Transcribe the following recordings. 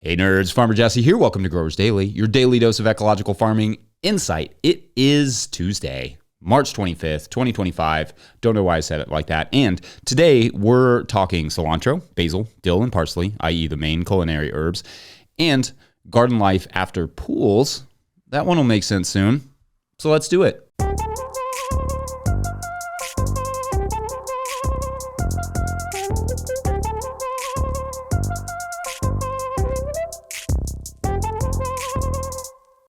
Hey nerds, Farmer Jesse here. Welcome to Growers Daily, your daily dose of ecological farming insight. It is Tuesday, March 25th, 2025. Don't know why I said it like that. And today we're talking cilantro, basil, dill, and parsley, i.e. the main culinary herbs, and garden life after pools. That one will make sense soon. So let's do it.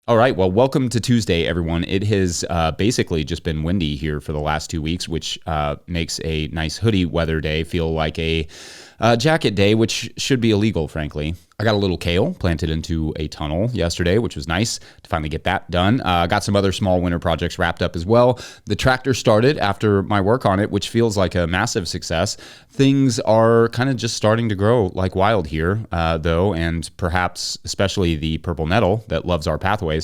All right, well, welcome to Tuesday, everyone. It has basically just been windy here for the last 2 weeks, which makes a nice hoodie weather day feel like a jacket day, which should be illegal, frankly. I got a little kale planted into a tunnel yesterday, which was nice to finally get that done. Got some other small winter projects wrapped up as well. The tractor started after my work on it, which feels like a massive success. Things are kind of just starting to grow like wild here, though, and perhaps especially the purple nettle that loves our pathways.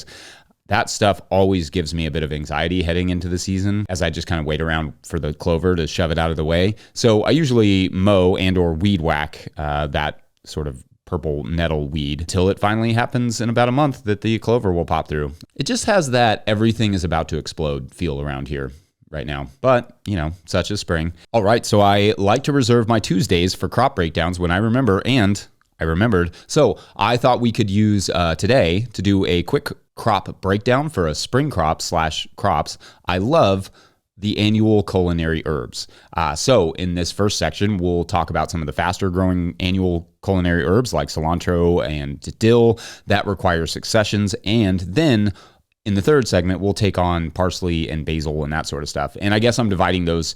That stuff always gives me a bit of anxiety heading into the season as I just kind of wait around for the clover to shove it out of the way. So I usually mow and or weed whack that sort of purple nettle weed till it finally happens in about a month that the clover will pop through. It just has that everything is about to explode feel around here right now. But, you know, such is spring. All right, so I like to reserve my Tuesdays for crop breakdowns when I remember, and I remembered. So I thought we could use today to do a quick crop breakdown for a spring crop / crops. I love the annual culinary herbs. So in this first section, we'll talk about some of the faster growing annual culinary herbs like cilantro and dill that require successions. And then in the third segment, we'll take on parsley and basil and that sort of stuff. And I guess I'm dividing those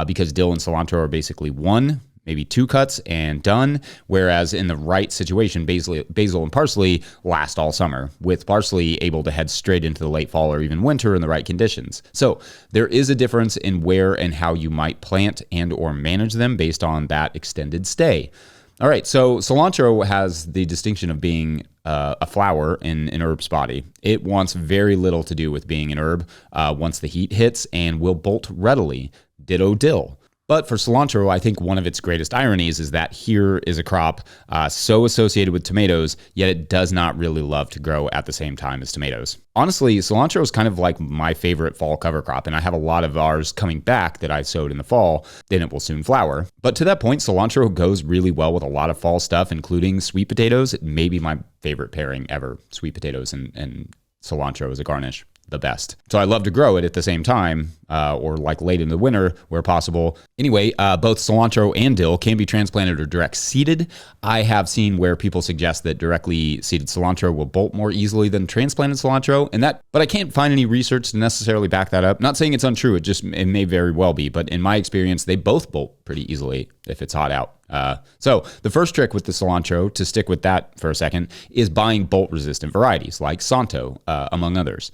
because dill and cilantro are basically one, maybe two cuts and done, whereas in the right situation, basil and parsley last all summer, with parsley able to head straight into the late fall or even winter in the right conditions. So there is a difference in where and how you might plant and or manage them based on that extended stay. All right, so cilantro has the distinction of being a flower in an herb's body. It wants very little to do with being an herb once the heat hits and will bolt readily. Ditto dill. But for cilantro, I think one of its greatest ironies is that here is a crop so associated with tomatoes, yet it does not really love to grow at the same time as tomatoes. Honestly, cilantro is kind of like my favorite fall cover crop, and I have a lot of ours coming back that I sowed in the fall. Then it will soon flower. But to that point, cilantro goes really well with a lot of fall stuff, including sweet potatoes. It may be my favorite pairing ever, sweet potatoes and cilantro as a garnish. The best. So I love to grow it at the same time or like late in the winter where possible. Anyway, both cilantro and dill can be transplanted or direct seeded. I have seen where people suggest that directly seeded cilantro will bolt more easily than transplanted cilantro, but I can't find any research to necessarily back that up. Not saying it's untrue, it may very well be, but in my experience, they both bolt pretty easily if it's hot out. So the first trick with the cilantro, to stick with that for a second, is buying bolt resistant varieties like Santo, among others.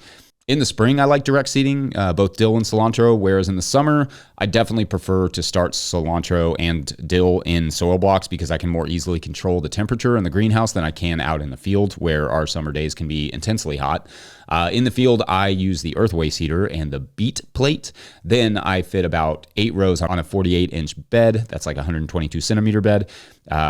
In the spring, I like direct seeding, both dill and cilantro, whereas in the summer, I definitely prefer to start cilantro and dill in soil blocks because I can more easily control the temperature in the greenhouse than I can out in the field where our summer days can be intensely hot. In the field, I use the earthway seeder and the beet plate. Then I fit about 8 rows on a 48-inch bed. That's like a 122 centimeter bed.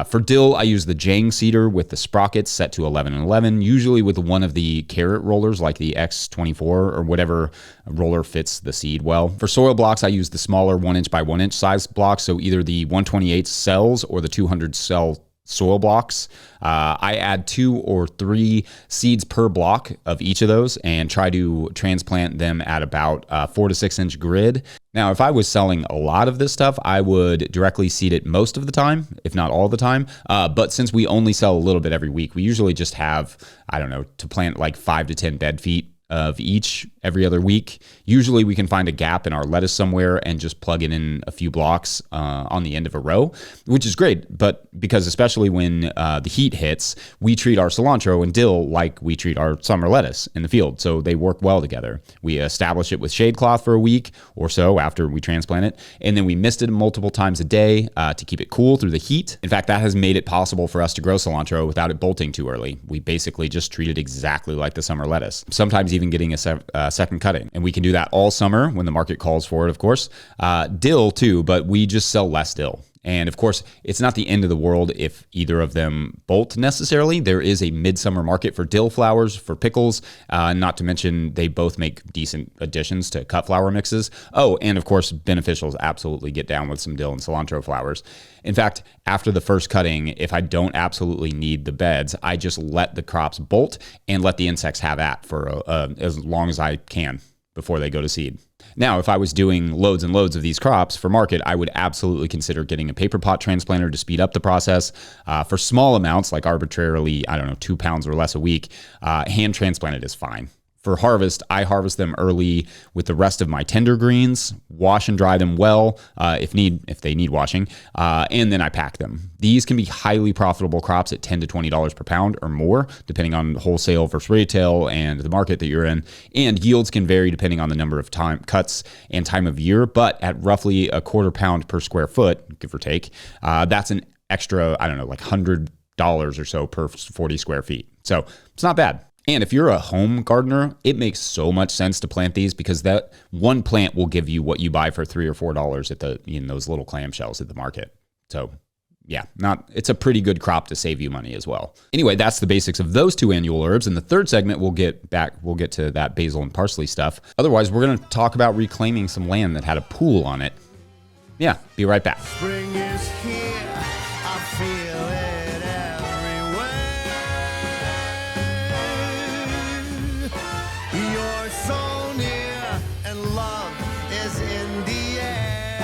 For dill, I use the Jang seeder with the sprockets set to 11 and 11, usually with one of the carrot rollers like the X24 or whatever roller fits the seed well. For soil blocks, I use the smaller 1-inch by 1-inch size blocks, so either the 128 cells or the 200 cell soil blocks. I add 2 or 3 seeds per block of each of those and try to transplant them at about 4 to 6 inch grid. Now, if I was selling a lot of this stuff, I would directly seed it most of the time, if not all the time. But since we only sell a little bit every week, we usually just have, to plant like 5 to 10 bed feet of each every other week. Usually we can find a gap in our lettuce somewhere and just plug it in a few blocks on the end of a row, which is great. But because especially when the heat hits, we treat our cilantro and dill like we treat our summer lettuce in the field. So they work well together. We establish it with shade cloth for a week or so after we transplant it. And then we mist it multiple times a day to keep it cool through the heat. In fact, that has made it possible for us to grow cilantro without it bolting too early. We basically just treat it exactly like the summer lettuce, sometimes even getting a second cutting. And we can do that all summer when the market calls for it, of course. Dill too, but we just sell less dill. And of course, it's not the end of the world if either of them bolt necessarily. There is a midsummer market for dill flowers, for pickles, not to mention they both make decent additions to cut flower mixes. Oh, and of course, beneficials absolutely get down with some dill and cilantro flowers. In fact, after the first cutting, if I don't absolutely need the beds, I just let the crops bolt and let the insects have at for as long as I can before they go to seed. Now, if I was doing loads and loads of these crops for market, I would absolutely consider getting a paper pot transplanter to speed up the process. For small amounts, like arbitrarily, 2 pounds or less a week, hand transplanted is fine. For harvest, I harvest them early with the rest of my tender greens, wash and dry them well if they need washing, and then I pack them. These can be highly profitable crops at $10 to $20 per pound or more, depending on wholesale versus retail and the market that you're in. And yields can vary depending on the number of cuts and time of year, but at roughly a quarter pound per square foot, give or take, that's an extra, like $100 or so per 40 square feet. So it's not bad. And if you're a home gardener, it makes so much sense to plant these because that one plant will give you what you buy for $3 or $4 at those little clamshells at the market. So yeah, it's a pretty good crop to save you money as well. Anyway, that's the basics of those two annual herbs. In the third segment, we'll get to that basil and parsley stuff. Otherwise, we're going to talk about reclaiming some land that had a pool on it. Yeah, be right back. Spring is here, I feel it everywhere. You're so near, and love is in the air.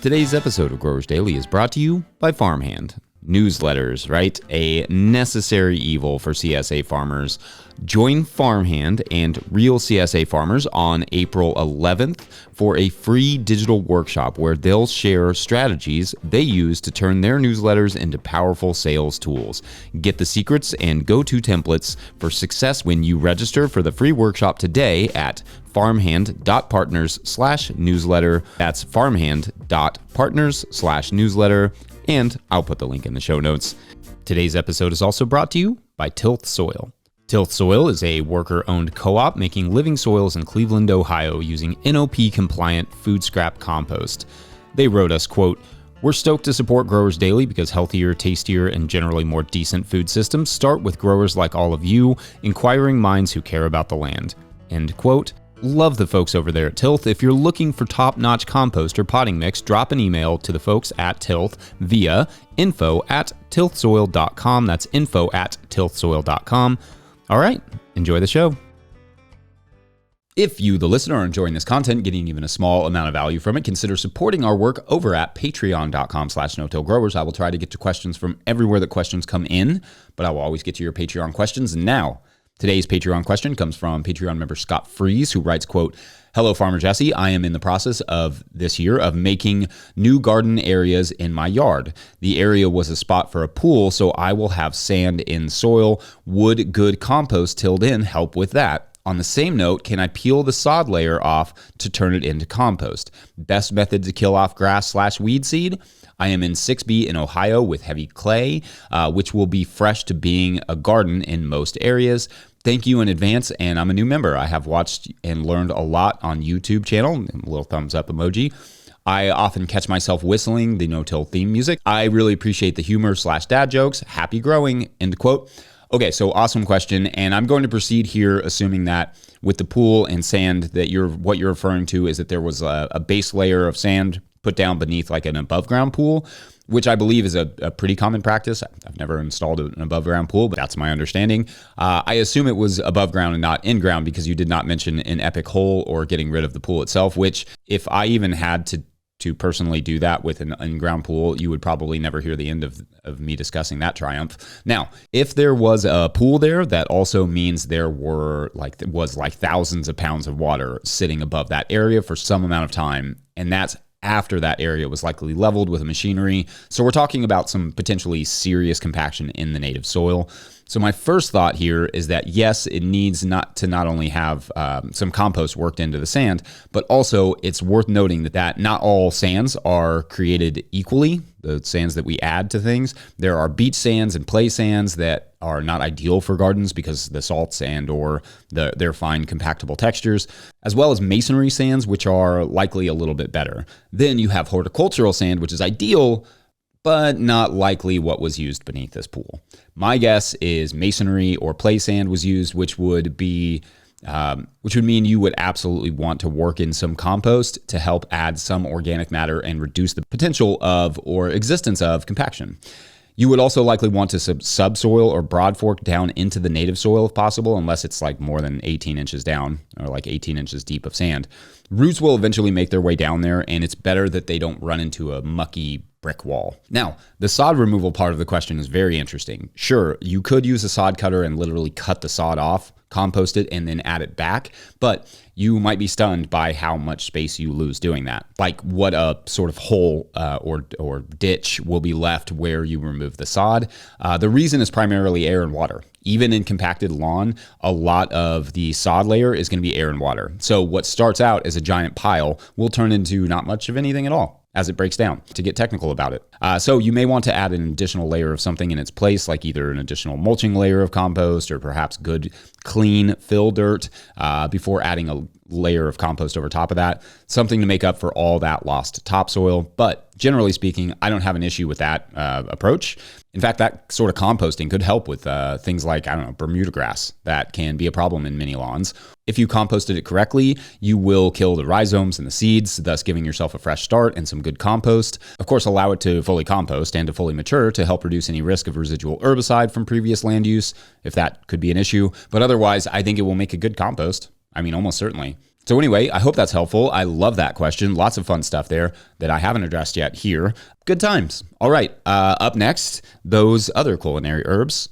Today's episode of Growers Daily is brought to you by Farmhand. Newsletters, right? A necessary evil for CSA farmers. Join Farmhand and real CSA farmers on April 11th for a free digital workshop where they'll share strategies they use to turn their newsletters into powerful sales tools. Get the secrets and go-to templates for success when you register for the free workshop today at farmhand.partners/newsletter. That's farmhand.partners/newsletter. And I'll put the link in the show notes. Today's episode is also brought to you by Tilth Soil. Tilth Soil is a worker-owned co-op making living soils in Cleveland, Ohio using NOP-compliant food scrap compost. They wrote us, quote, "We're stoked to support Growers Daily because healthier, tastier, and generally more decent food systems start with growers like all of you, inquiring minds who care about the land." End quote. Love the folks over there at Tilth. If you're looking for top-notch compost or potting mix, drop an email to the folks at Tilth via info@tilthsoil.com. That's info@tilthsoil.com. All right, enjoy the show. If you, the listener, are enjoying this content, getting even a small amount of value from it, consider supporting our work over at patreon.com/no-till-growers. I will try to get to questions from everywhere that questions come in, but I will always get to your Patreon questions. Now, today's Patreon question comes from Patreon member Scott Fries, who writes, quote, "Hello, Farmer Jesse. I am in the process of this year of making new garden areas in my yard. The area was a spot for a pool, so I will have sand in soil. Would good compost tilled in help with that? On the same note, can I peel the sod layer off to turn it into compost? Best method to kill off grass/weed seed? I am in 6B in Ohio with heavy clay, which will be fresh to being a garden in most areas. Thank you in advance, and I'm a new member. I have watched and learned a lot on YouTube channel, and a little thumbs up emoji. I often catch myself whistling the no-till theme music. I really appreciate the humor/dad jokes. Happy growing," end quote. Okay, so awesome question, and I'm going to proceed here assuming that with the pool and sand that what you're referring to is that there was a base layer of sand put down beneath like an above ground pool, which I believe is a pretty common practice. I've never installed an above ground pool, but that's my understanding. I assume it was above ground and not in ground because you did not mention an epic hole or getting rid of the pool itself, which if I even had to personally do that with an in-ground pool, you would probably never hear the end of me discussing that triumph. Now, if there was a pool there, that also means there was thousands of pounds of water sitting above that area for some amount of time, and that's after that area was likely leveled with machinery. So we're talking about some potentially serious compaction in the native soil. So my first thought here is that yes, it needs not only have some compost worked into the sand, but also it's worth noting that not all sands are created equally. The sands that we add to things, there are beach sands and play sands that are not ideal for gardens because the salts and or their fine compactable textures, as well as masonry sands, which are likely a little bit better. Then you have horticultural sand, which is ideal, but not likely what was used beneath this pool. My guess is masonry or play sand was used, which would mean you would absolutely want to work in some compost to help add some organic matter and reduce the potential of or existence of compaction. You would also likely want to subsoil or broad fork down into the native soil if possible, unless it's like more than 18 inches down or like 18 inches deep of sand. Roots will eventually make their way down there, and it's better that they don't run into a mucky brick wall. Now, the sod removal part of the question is very interesting. Sure, you could use a sod cutter and literally cut the sod off, compost it, and then add it back, but you might be stunned by how much space you lose doing that. Like what a sort of hole or ditch will be left where you remove the sod. The reason is primarily air and water. Even in compacted lawn, a lot of the sod layer is going to be air and water. So what starts out as a giant pile will turn into not much of anything at all as it breaks down, to get technical about it. So you may want to add an additional layer of something in its place, like either an additional mulching layer of compost or perhaps good, clean fill dirt before adding a layer of compost over top of that, something to make up for all that lost topsoil. But generally speaking, I don't have an issue with that approach. In fact, that sort of composting could help with things like, Bermuda grass that can be a problem in many lawns. If you composted it correctly, you will kill the rhizomes and the seeds, thus giving yourself a fresh start and some good compost. Of course, allow it to fully compost and to fully mature to help reduce any risk of residual herbicide from previous land use, if that could be an issue. But otherwise, I think it will make a good compost. Almost certainly. So anyway, I hope that's helpful. I love that question. Lots of fun stuff there that I haven't addressed yet here. Good times. All right, up next, those other culinary herbs.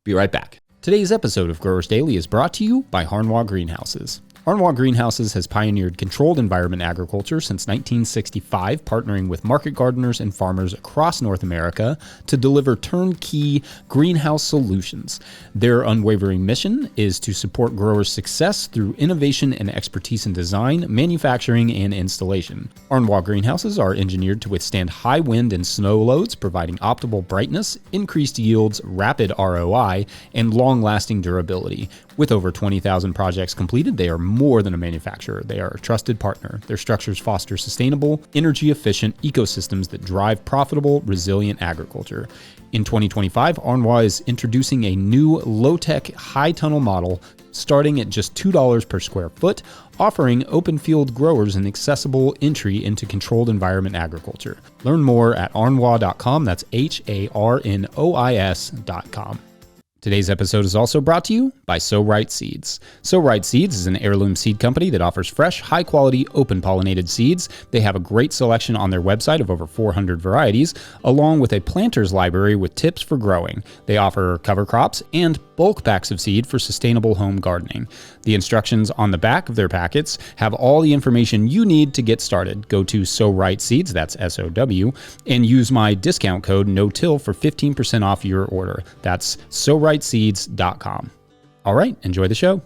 Be right back. Today's episode of Growers Daily is brought to you by Harnwah Greenhouses. Harnwah Greenhouses has pioneered controlled environment agriculture since 1965, partnering with market gardeners and farmers across North America to deliver turnkey greenhouse solutions. Their unwavering mission is to support growers' success through innovation and expertise in design, manufacturing, and installation. Harnwah Greenhouses are engineered to withstand high wind and snow loads, providing optimal brightness, increased yields, rapid ROI, and long-lasting durability. With over 20,000 projects completed, they are more than a manufacturer. They are a trusted partner. Their structures foster sustainable, energy-efficient ecosystems that drive profitable, resilient agriculture. In 2025, Harnwah is introducing a new low-tech, high-tunnel model starting at just $2 per square foot, offering open field growers an accessible entry into controlled environment agriculture. Learn more at harnwah.com. That's HARNOIS.com. Today's episode is also brought to you by So Right Seeds. So Right Seeds is an heirloom seed company that offers fresh, high-quality, open-pollinated seeds. They have a great selection on their website of over 400 varieties, along with a planter's library with tips for growing. They offer cover crops and bulk packs of seed for sustainable home gardening. The instructions on the back of their packets have all the information you need to get started. Go to So Right Seeds, that's SOW, and use my discount code NOTILL for 15% off your order. That's SoRightSeeds.com. All right, enjoy the show.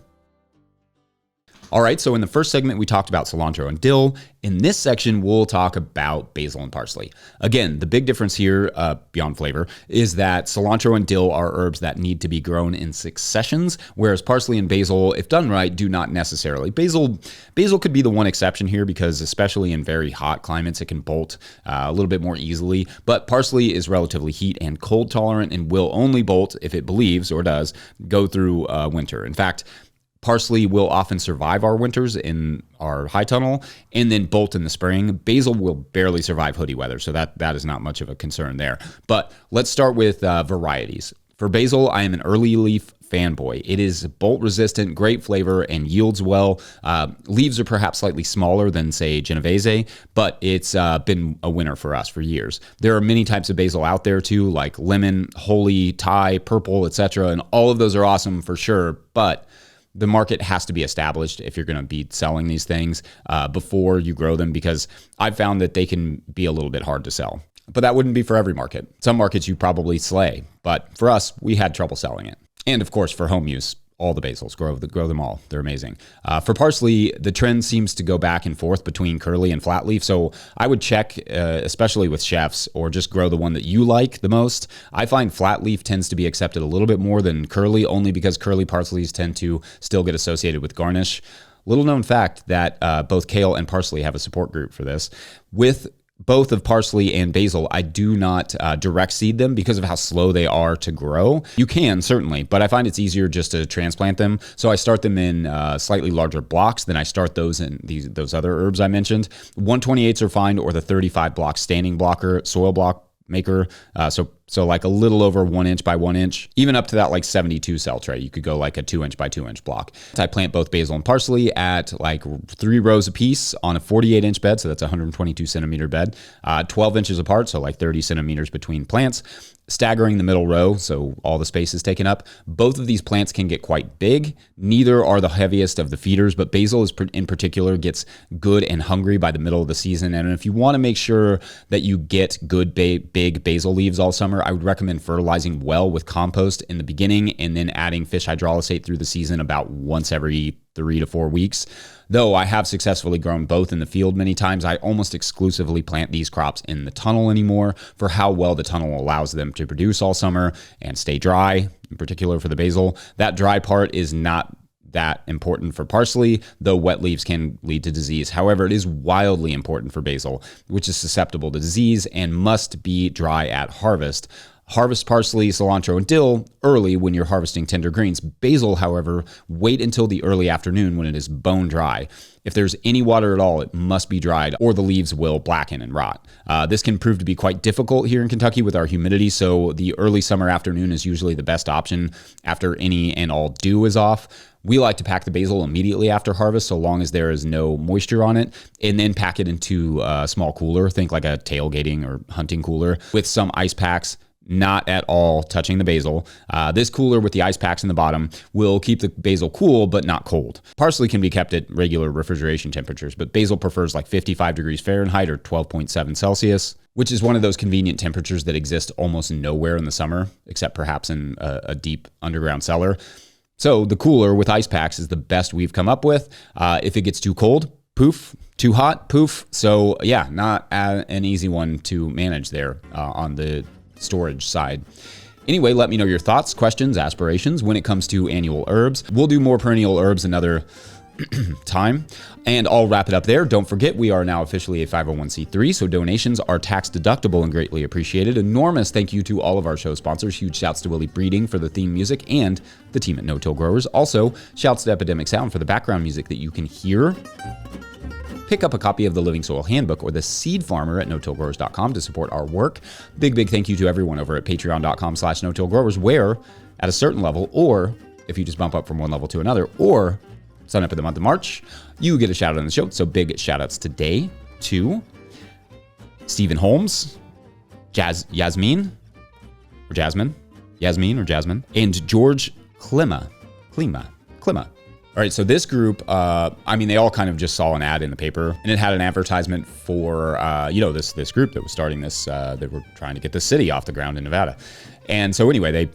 All right, so in the first segment, we talked about cilantro and dill. In this section, we'll talk about basil and parsley. Again, the big difference here, beyond flavor, is that cilantro and dill are herbs that need to be grown in successions, whereas parsley and basil, if done right, do not necessarily. Basil could be the one exception here because especially in very hot climates, it can bolt a little bit more easily. But parsley is relatively heat and cold tolerant and will only bolt if it believes, or does, go through winter. In fact, parsley will often survive our winters in our high tunnel and then bolt in the spring. Basil will barely survive hoodie weather, so that is not much of a concern there. But let's start with varieties. For basil, I am an early leaf fanboy. It is bolt resistant, great flavor, and yields well. Leaves are perhaps slightly smaller than, say, Genovese, but it's been a winner for us for years. There are many types of basil out there too, like lemon, holy, Thai, purple, etc., and all of those are awesome for sure, but the market has to be established if you're going to be selling these things before you grow them, because I've found that they can be a little bit hard to sell. but that wouldn't be for every market. Some markets you probably slay, but for us, we had trouble selling it. And of course, for home use, all the basils, grow them all. They're amazing. For parsley, the trend seems to go back and forth between curly and flat leaf. So I would check, especially with chefs, or just grow the one that you like the most. I find flat leaf tends to be accepted a little bit more than curly, only because curly parsleys tend to still get associated with garnish. Little known fact that both kale and parsley have a support group for this. With both of parsley and basil, I do not direct seed them because of how slow they are to grow. You can, certainly, but I find it's easier just to transplant them. So I start them in slightly larger blocks than I start those in those other herbs I mentioned. 128s are fine, or the 35 block standing blocker soil block maker. So like a little over 1 inch by 1 inch, even up to that like 72 cell tray. You could go like a 2 inch by 2 inch block. I plant both basil and parsley at like 3 rows apiece on a 48 inch bed. So that's a 122 centimeter bed, 12 inches apart. So like 30 centimeters between plants, staggering the middle row. So all the space is taken up. Both of these plants can get quite big. Neither are the heaviest of the feeders, but basil is in particular gets good and hungry by the middle of the season. And if you want to make sure that you get good big basil leaves all summer, I would recommend fertilizing well with compost in the beginning and then adding fish hydrolysate through the season about once every 3 to 4 weeks. Though I have successfully grown both in the field many times, I almost exclusively plant these crops in the tunnel anymore for how well the tunnel allows them to produce all summer and stay dry, in particular for the basil. That dry part is not that important for parsley, though wet leaves can lead to disease. However, it is wildly important for basil, which is susceptible to disease and must be dry at harvest. Harvest parsley, cilantro, and dill early when you're harvesting tender greens. Basil, however, wait until the early afternoon when it is bone dry. If there's any water at all, it must be dried or the leaves will blacken and rot. This can prove to be quite difficult here in Kentucky with our humidity, so the early summer afternoon is usually the best option after any and all dew is off. We like to pack the basil immediately after harvest so long as there is no moisture on it, and then pack it into a small cooler, think like a tailgating or hunting cooler, with some ice packs, not at all touching the basil. This cooler with the ice packs in the bottom will keep the basil cool but not cold. Parsley can be kept at regular refrigeration temperatures, but basil prefers like 55 degrees Fahrenheit or 12.7 Celsius, which is one of those convenient temperatures that exist almost nowhere in the summer, except perhaps in a deep underground cellar. So the cooler with ice packs is the best we've come up with. If it gets too cold, poof. Too hot, poof. So yeah, not an easy one to manage there on the storage side. Anyway, let me know your thoughts, questions, aspirations when it comes to annual herbs. We'll do more perennial herbs another time, and I'll wrap it up there. Don't forget, we are now officially a 501c3, so donations are tax deductible and greatly appreciated. Enormous thank you to all of our show sponsors. Huge shouts to Willie Breeding for the theme music and the team at No Till Growers. Also, shouts to Epidemic Sound for the background music that you can hear. Pick up a copy of the Living Soil Handbook or the Seed Farmer at no-tillgrowers.com to support our work. Big thank you to everyone over at patreon.com/no-tillgrowers, where at a certain level, or if you just bump up from one level to another, or sign up in the month of March, you get a shout out on the show. So big shout outs today to Stephen Holmes, Yasmin, and George Klima. All right, so this group, they all kind of just saw an ad in the paper, and it had an advertisement for, this group that was starting this, that were trying to get the city off the ground in Nevada. And so anyway,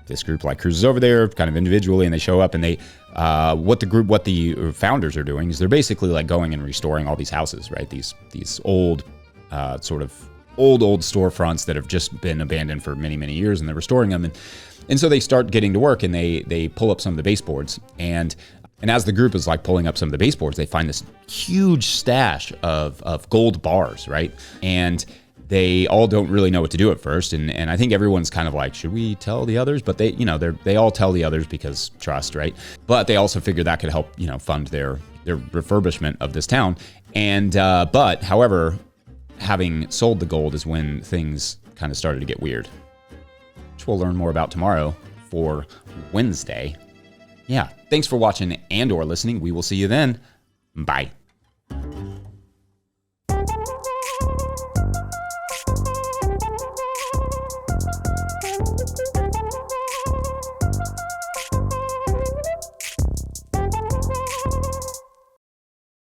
this group like cruises over there kind of individually, and they show up, and they, what the founders are doing is they're basically like going and restoring all these houses, right? These old, sort of old storefronts that have just been abandoned for many, many years, and they're restoring them. And so they start getting to work, and they pull up some of the baseboards. And as the group is like pulling up some of the baseboards, they find this huge stash of gold bars, right? And they all don't really know what to do at first. And I think everyone's kind of like, should we tell the others? But they all tell the others because trust, right? But they also figure that could help, fund their refurbishment of this town. And, but however, having sold the gold is when things kind of started to get weird, which we'll learn more about tomorrow for Wednesday. Yeah. Thanks for watching and or listening. We will see you then. Bye.